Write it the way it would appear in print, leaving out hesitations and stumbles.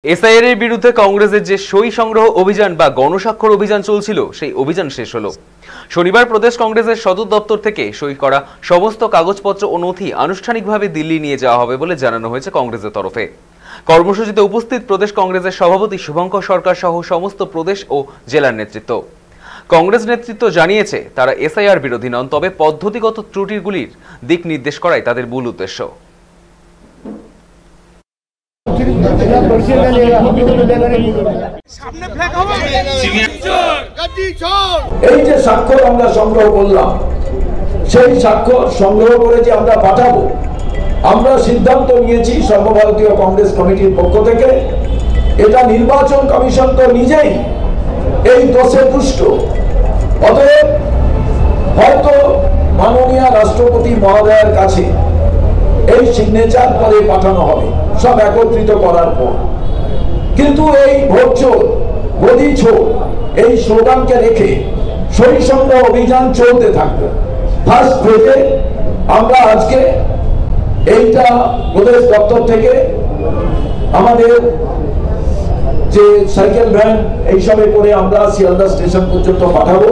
SIR এর বিরুদ্ধে কংগ্রেসের যে সই সংগ্রহ অভিযান বা গণস্বাক্ষর অভিযান চলছিল সেই অভিযান শেষ হলো। শনিবার প্রদেশ কংগ্রেসের সদর দপ্তর থেকে সই করা সমস্ত কাগজপত্র ও নথি আনুষ্ঠানিকভাবে দিল্লি নিয়ে যাওয়া হবে বলে জানানো হয়েছে কংগ্রেসের তরফে। কর্মসূচিতে উপস্থিত প্রদেশ কংগ্রেসের সভাপতি শুভঙ্কর সরকার সহ সমস্ত প্রদেশ ও জেলার নেতৃত্ব। কংগ্রেস নেতৃত্ব জানিয়েছে তারা এসআইআর বিরোধী নন, তবে পদ্ধতিগত ত্রুটিগুলির দিক নির্দেশ করাই তাদের মূল উদ্দেশ্য। এই যে স্বাক্ষর আমরা সংগ্রহ করলাম, সেই স্বাক্ষর সংগ্রহ করে যে আমরা পাঠাবো, আমরা সিদ্ধান্ত নিয়েছি সর্বভারতীয় কংগ্রেস কমিটির পক্ষ থেকে। এটা নির্বাচন কমিশন তো নিজেই এই দোষে দুষ্ট, অতএব হয়তো মাননীয় রাষ্ট্রপতি মহোদয়ের কাছে এই সিগনেচার পরে পাঠানো হবে সব একত্রিত করার পর। কিন্তু এই ভোট চোর গদি চোর এই স্লোগানকে রেখে সই সংগ্রহ অভিযান চলতে থাকবে। ফার্স্ট ফেজে আমরা আজকে এইটা প্রদেশ দপ্তর থেকে আমাদের যে সাইকেল ভ্যান এইসবে করে আমরা শিয়ালদা স্টেশন পর্যন্ত পাঠাবো।